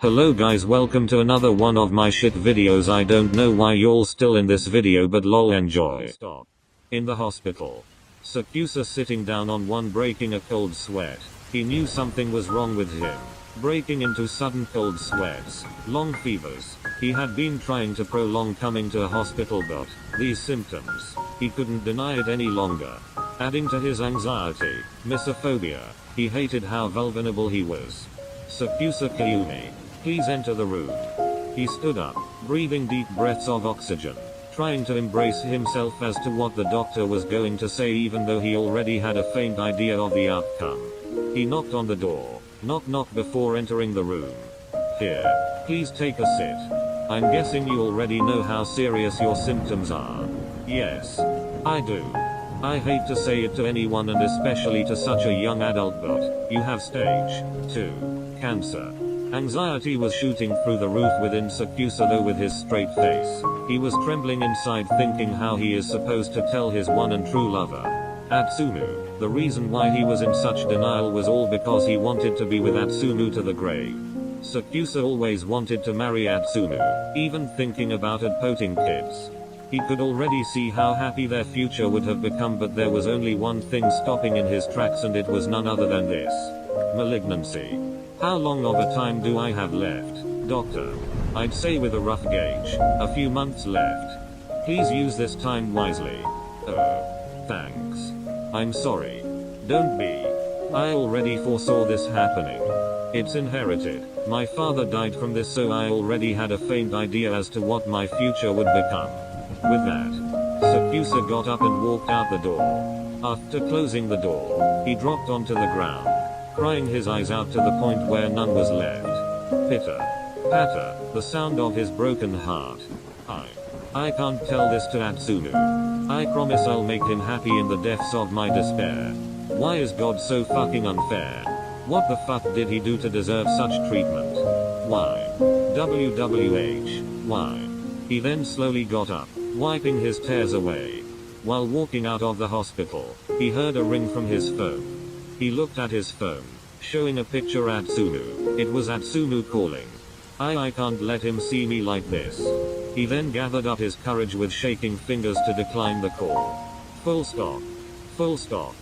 Hello guys, welcome to another one of my shit videos. I don't know why you're still in this video, but lol, enjoy. Stop. In the hospital. Sakusa sitting down on one, breaking a cold sweat. He knew something was wrong with him. Breaking into sudden cold sweats, long fevers. He had been trying to prolong coming to a hospital, but these symptoms, he couldn't deny it any longer. Adding to his anxiety, misophobia, he hated how vulnerable he was. Sakusa Kayumi, please enter the room. He stood up, breathing deep breaths of oxygen, trying to embrace himself as to what the doctor was going to say, even though he already had a faint idea of the outcome. He knocked on the door. Knock knock before entering the room. Here, please take a sit. I'm guessing you already know how serious your symptoms are. Yes, I do. I hate to say it to anyone, and especially to such a young adult, but you have stage 2 cancer. Anxiety was shooting through the roof within Sakusa, though with his straight face, he was trembling inside, thinking how he is supposed to tell his one and true lover, Atsumu. The reason why he was in such denial was all because he wanted to be with Atsumu to the grave. Sakusa always wanted to marry Atsumu, even thinking about adopting kids. He could already see how happy their future would have become, but there was only one thing stopping in his tracks, and it was none other than this: malignancy. How long of a time do I have left, doctor? I'd say with a rough gauge, a few months left. Please use this time wisely. Oh, thanks. I'm sorry. Don't be. I already foresaw this happening. It's inherited. My father died from this, so I already had a faint idea as to what my future would become. With that, Sakusa got up and walked out the door. After closing the door, he dropped onto the ground, crying his eyes out to the point where none was left. Pitter, patter, the sound of his broken heart. I can't tell this to Atsumu. I promise I'll make him happy in the depths of my despair. Why is God so fucking unfair? What the fuck did he do to deserve such treatment? Why? WWH, why? He then slowly got up, wiping his tears away. While walking out of the hospital, he heard a ring from his phone. He looked at his phone, showing a picture of Atsumu. It was Atsumu calling. I can't let him see me like this. He then gathered up his courage with shaking fingers to decline the call. Full stop. Full stop.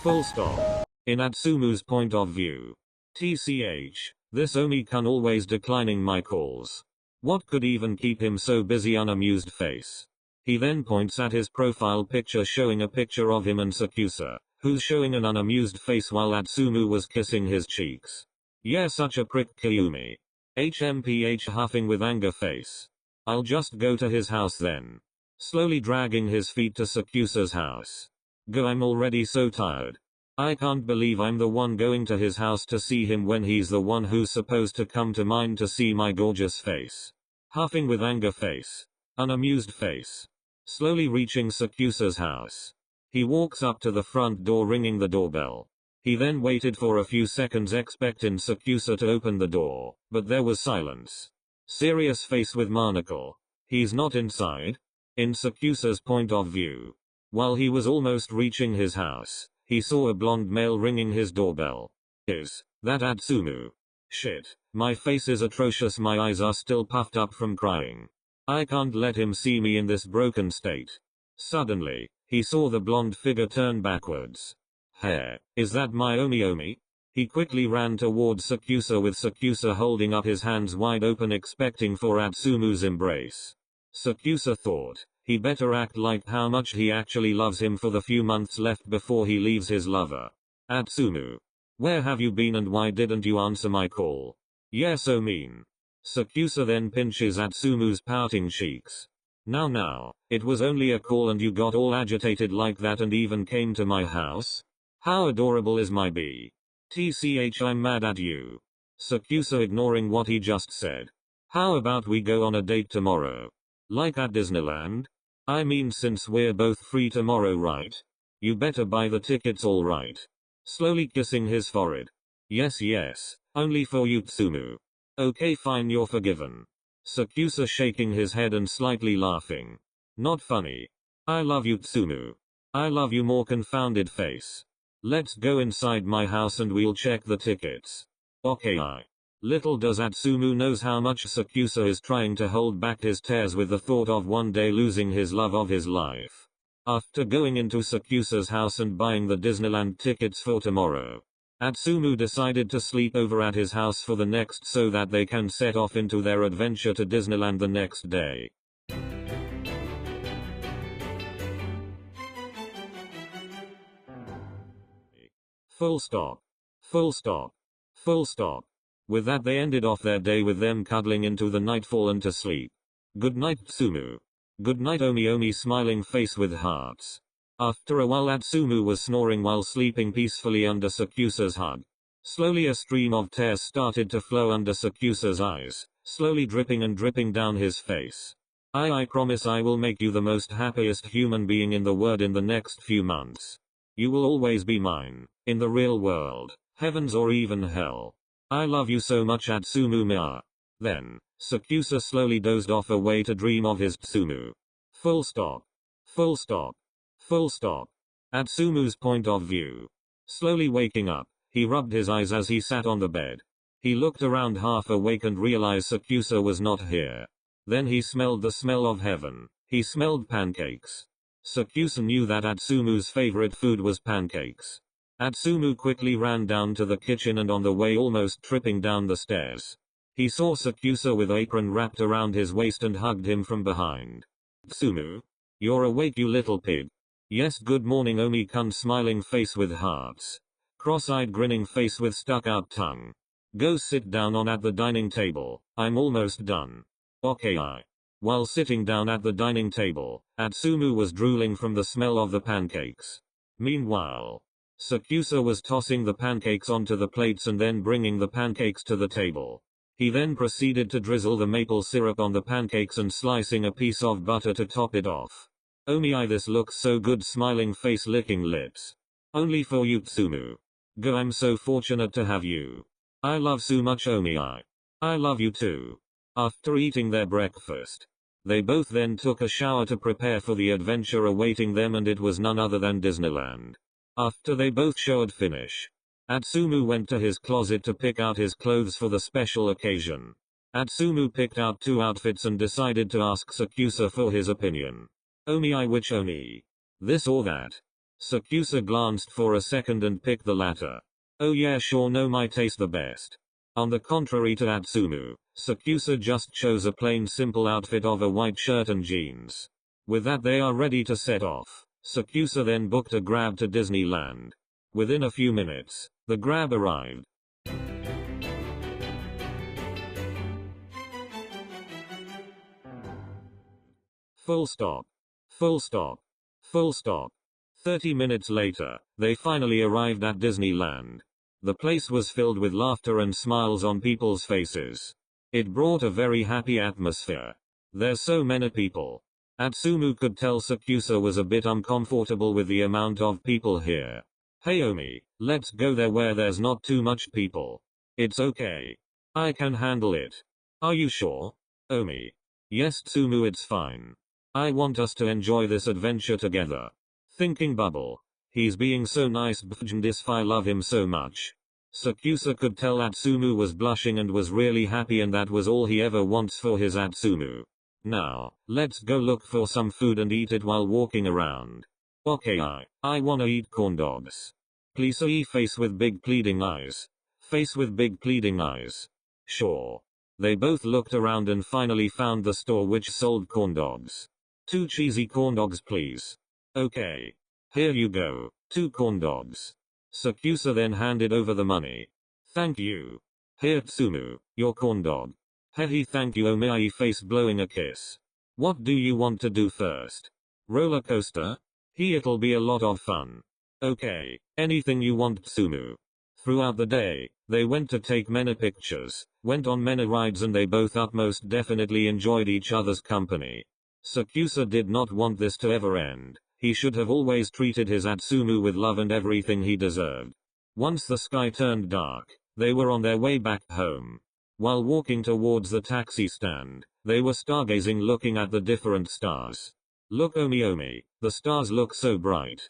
Full stop. In Atsumu's point of view. TCH, this Omi-kun always declining my calls. What could even keep him so busy? Unamused face. He then points at his profile picture, showing a picture of him and Sakusa, who's showing an unamused face while Atsumu was kissing his cheeks. Yeah, such a prick, Kayumi. HMPH, huffing with anger face. I'll just go to his house then. Slowly dragging his feet to Sakusa's house. Go, I'm already so tired. I can't believe I'm the one going to his house to see him when he's the one who's supposed to come to mine to see my gorgeous face. Huffing with anger face. Unamused face. Slowly reaching Sakusa's house. He walks up to the front door, ringing the doorbell. He then waited for a few seconds, expecting Sakusa to open the door, but there was silence. Serious face with monocle. He's not inside? In Sakusa's point of view. While he was almost reaching his house, he saw a blonde male ringing his doorbell. Is that Atsumu? Shit, my face is atrocious, my eyes are still puffed up from crying. I can't let him see me in this broken state. Suddenly, he saw the blonde figure turn backwards. Hair, is that my Omi? He quickly ran towards Sakusa, with Sakusa holding up his hands wide open, expecting for Atsumu's embrace. Sakusa thought, he better act like how much he actually loves him for the few months left before he leaves his lover. Atsumu, where have you been and why didn't you answer my call? You're so mean. Sakusa then pinches Atsumu's pouting cheeks. Now, it was only a call and you got all agitated like that and even came to my house? How adorable is my bee? TCH, I'm mad at you. Sakusa ignoring what he just said. How about we go on a date tomorrow? Like at Disneyland? I mean, since we're both free tomorrow, right? You better buy the tickets, alright? Slowly kissing his forehead. Yes, only for you, Tsumu. Okay, fine, you're forgiven. Sakusa shaking his head and slightly laughing. Not funny. I love you, Tsumu. I love you more, confounded face. Let's go inside my house and we'll check the tickets. Okay. Little does Atsumu knows how much Sakusa is trying to hold back his tears with the thought of one day losing his love of his life. After going into Sakusa's house and buying the Disneyland tickets for tomorrow, Atsumu decided to sleep over at his house for the next so that they can set off into their adventure to Disneyland the next day. Full stop. Full stop. Full stop. With that they ended off their day with them cuddling into the nightfall and to sleep. Good night Atsumu. Good night Omi. Omi smiling face with hearts. After a while Atsumu was snoring while sleeping peacefully under Sakusa's hug. Slowly a stream of tears started to flow under Sakusa's eyes, slowly dripping and dripping down his face. I promise I will make you the most happiest human being in the world in the next few months. You will always be mine, in the real world, heavens or even hell. I love you so much Atsumu. Then, Sakusa slowly dozed off away to dream of his Atsumu. Full stop. Full stop. Full stop. Atsumu's point of view. Slowly waking up, he rubbed his eyes as he sat on the bed. He looked around half awake and realized Sakusa was not here. Then he smelled the smell of heaven. He smelled pancakes. Sakusa knew that Atsumu's favorite food was pancakes. Atsumu quickly ran down to the kitchen and on the way almost tripping down the stairs. He saw Sakusa with apron wrapped around his waist and hugged him from behind. Atsumu? You're awake you little pig. Yes good morning Omi-kun smiling face with hearts. Cross-eyed grinning face with stuck-out tongue. Go sit down on at the dining table, I'm almost done. Okay While sitting down at the dining table, Atsumu was drooling from the smell of the pancakes. Meanwhile, Sakusa was tossing the pancakes onto the plates and then bringing the pancakes to the table. He then proceeded to drizzle the maple syrup on the pancakes and slicing a piece of butter to top it off. Omi this looks so good smiling face licking lips. Only for you Atsumu. Go I'm so fortunate to have you. I love so much Omi. I love you too. After eating their breakfast, they both then took a shower to prepare for the adventure awaiting them and it was none other than Disneyland. After they both showered finish, Atsumu went to his closet to pick out his clothes for the special occasion. Atsumu picked out 2 outfits and decided to ask Sakusa for his opinion. Omi which Omi? This or that? Sakusa glanced for a second and picked the latter. Oh yeah sure no my taste the best. On the contrary to Atsumu, Sakusa just chose a plain simple outfit of a white shirt and jeans. With that they are ready to set off. Sakusa then booked a Grab to Disneyland. Within a few minutes, the Grab arrived. Full stop. Full stop. Full stop. 30 minutes later, they finally arrived at Disneyland. The place was filled with laughter and smiles on people's faces. It brought a very happy atmosphere. There's so many people. Atsumu could tell Sakusa was a bit uncomfortable with the amount of people here. Hey Omi, let's go there where there's not too much people. It's okay. I can handle it. Are you sure? Omi. Yes Atsumu it's fine. I want us to enjoy this adventure together. Thinking bubble. He's being so nice bfjndis I love him so much. Sakusa could tell Atsumu was blushing and was really happy and that was all he ever wants for his Atsumu. Now, let's go look for some food and eat it while walking around. Okay I wanna eat corn dogs. Please face with big pleading eyes. Face with big pleading eyes. Sure. They both looked around and finally found the store which sold corn dogs. 2 cheesy corn dogs please. Okay. Here you go, 2 corn dogs. Sakusa then handed over the money. Thank you. Here Atsumu, your corn dog. Hehe thank you Omi face blowing a kiss. What do you want to do first? Roller coaster? It'll be a lot of fun. Okay, anything you want Atsumu. Throughout the day, they went to take many pictures, went on many rides and they both utmost definitely enjoyed each other's company. Sakusa did not want this to ever end. He should have always treated his Atsumu with love and everything he deserved. Once the sky turned dark, they were on their way back home. While walking towards the taxi stand, they were stargazing looking at the different stars. Look Omi, the stars look so bright.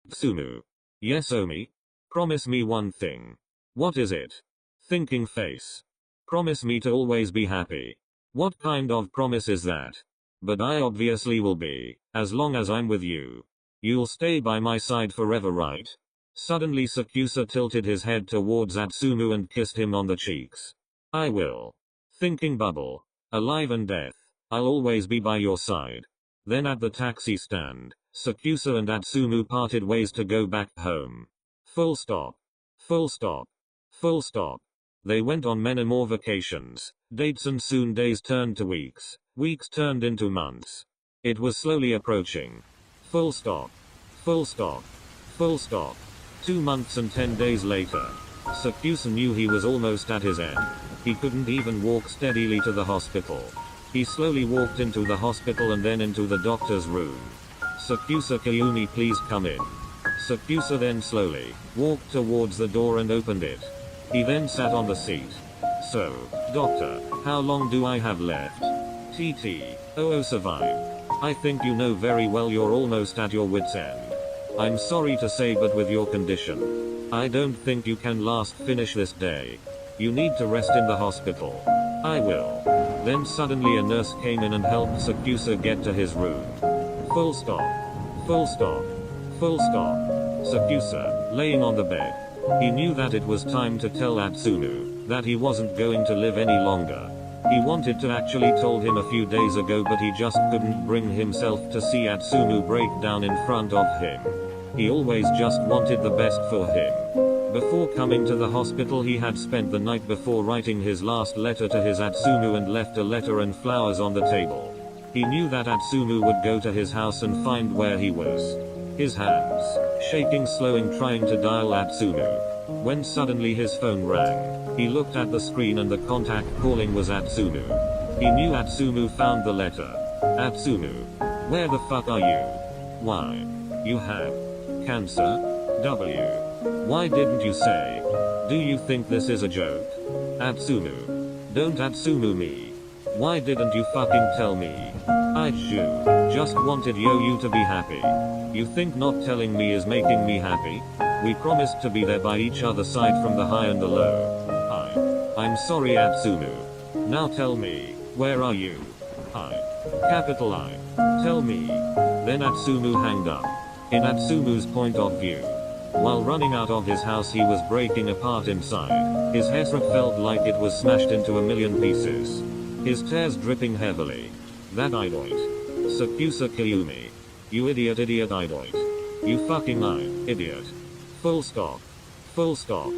Atsumu. Yes Omi? Promise me one thing. What is it? Thinking face. Promise me to always be happy. What kind of promise is that? But I obviously will be, as long as I'm with you. You'll stay by my side forever, right? Suddenly Sakusa tilted his head towards Atsumu and kissed him on the cheeks. I will. Thinking bubble. Alive and death. I'll always be by your side. Then at the taxi stand, Sakusa and Atsumu parted ways to go back home. Full stop. Full stop. Full stop. They went on many more vacations, dates, and soon days turned to weeks, weeks turned into months. It was slowly approaching. Full stop. Full stop. Full stop. 2 months and 10 days later. Sakusa knew he was almost at his end. He couldn't even walk steadily to the hospital. He slowly walked into the hospital and then into the doctor's room. Sakusa, Kayumi, please come in. Sakusa then slowly walked towards the door and opened it. He then sat on the seat. So, doctor, how long do I have left? Survive. I think you know very well you're almost at your wit's end. I'm sorry to say, but with your condition, I don't think you can finish this day. You need to rest in the hospital. I will. Then suddenly a nurse came in and helped Sakusa get to his room. Full stop. Full stop. Full stop. Sakusa, laying on the bed. He knew that it was time to tell Atsumu that he wasn't going to live any longer. He wanted to actually told him a few days ago, but he just couldn't bring himself to see Atsumu break down in front of him. He always just wanted the best for him. Before coming to the hospital, he had spent the night before writing his last letter to his Atsumu and left a letter and flowers on the table. He knew that Atsumu would go to his house and find where he was. His hands shaking, slowing, trying to dial Atsumu. When suddenly his phone rang. He looked at the screen and the contact calling was Atsumu. He knew Atsumu found the letter. Atsumu, where the fuck are you? Why? You have cancer? W. Why didn't you say? Do you think this is a joke? Atsumu. Don't Atsumu me. Why didn't you fucking tell me? Just wanted you to be happy. You think not telling me is making me happy? We promised to be there by each other's side from the high and the low. I'm sorry, Atsumu. Now tell me, where are you? Capital I. Tell me. Then Atsumu hanged up. In Atsumu's point of view, while running out of his house, he was breaking apart inside. His hair felt like it was smashed into a million pieces. His tears dripping heavily. That idiot. Sakusa Kayumi. You idiot idiot. You fucking idiot. Full stop. Full stop.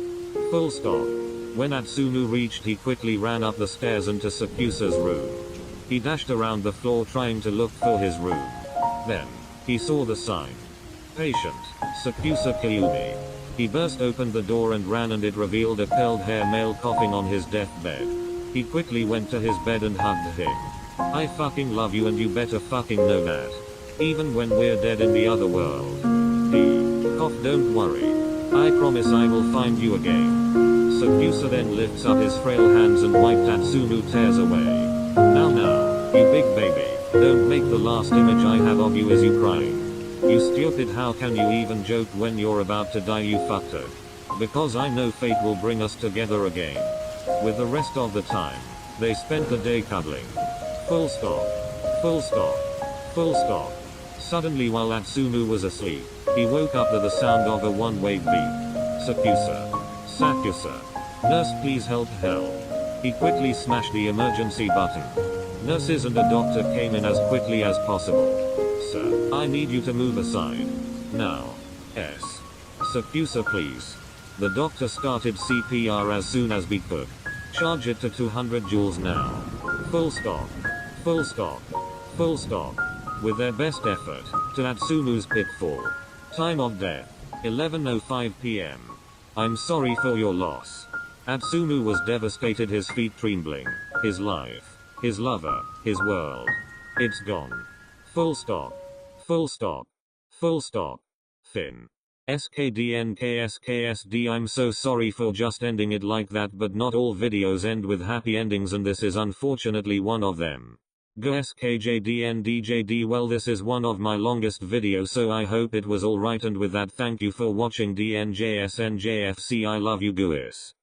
Full stop. When Atsumu reached, he quickly ran up the stairs into Sakusa's room. He dashed around the floor trying to look for his room. Then, he saw the sign. Patient, Sakusa Kayumi. He burst open the door and ran, and it revealed a curled hair male coughing on his deathbed. He quickly went to his bed and hugged him. I fucking love you and you better fucking know that. Even when we're dead in the other world. He cough, don't worry. I promise I will find you again. Sakusa then lifts up his frail hands and wiped Atsumu tears away. Now, you big baby, don't make the last image I have of you as you crying. You stupid, how can you even joke when you're about to die, you fucker? Because I know fate will bring us together again. With the rest of the time, they spent the day cuddling. Full stop. Full stop. Full stop. Suddenly, while Atsumu was asleep, he woke up to the sound of a one-way beep. Sakusa. Nurse, please help. He quickly smashed the emergency button. Nurses and a doctor came in as quickly as possible. Sir, I need you to move aside. Now. Yes. Sakusa, please. The doctor started CPR as soon as we could. Charge it to 200 joules now. Full stop. Full stop. Full stop. With their best effort, to Atsumu's pitfall. Time of death, 11:05 p.m. I'm sorry for your loss. Atsumu was devastated, his feet trembling. His life, his lover, his world. It's gone. Full stop. Full stop. Full stop. Fin. SKDNKSKSD. I'm so sorry for just ending it like that, but not all videos end with happy endings, and this is unfortunately one of them. Go SKJDNDJD. Well, this is one of my longest videos, so I hope it was alright, and with that, thank you for watching. DNJSNJFC. I love you guys.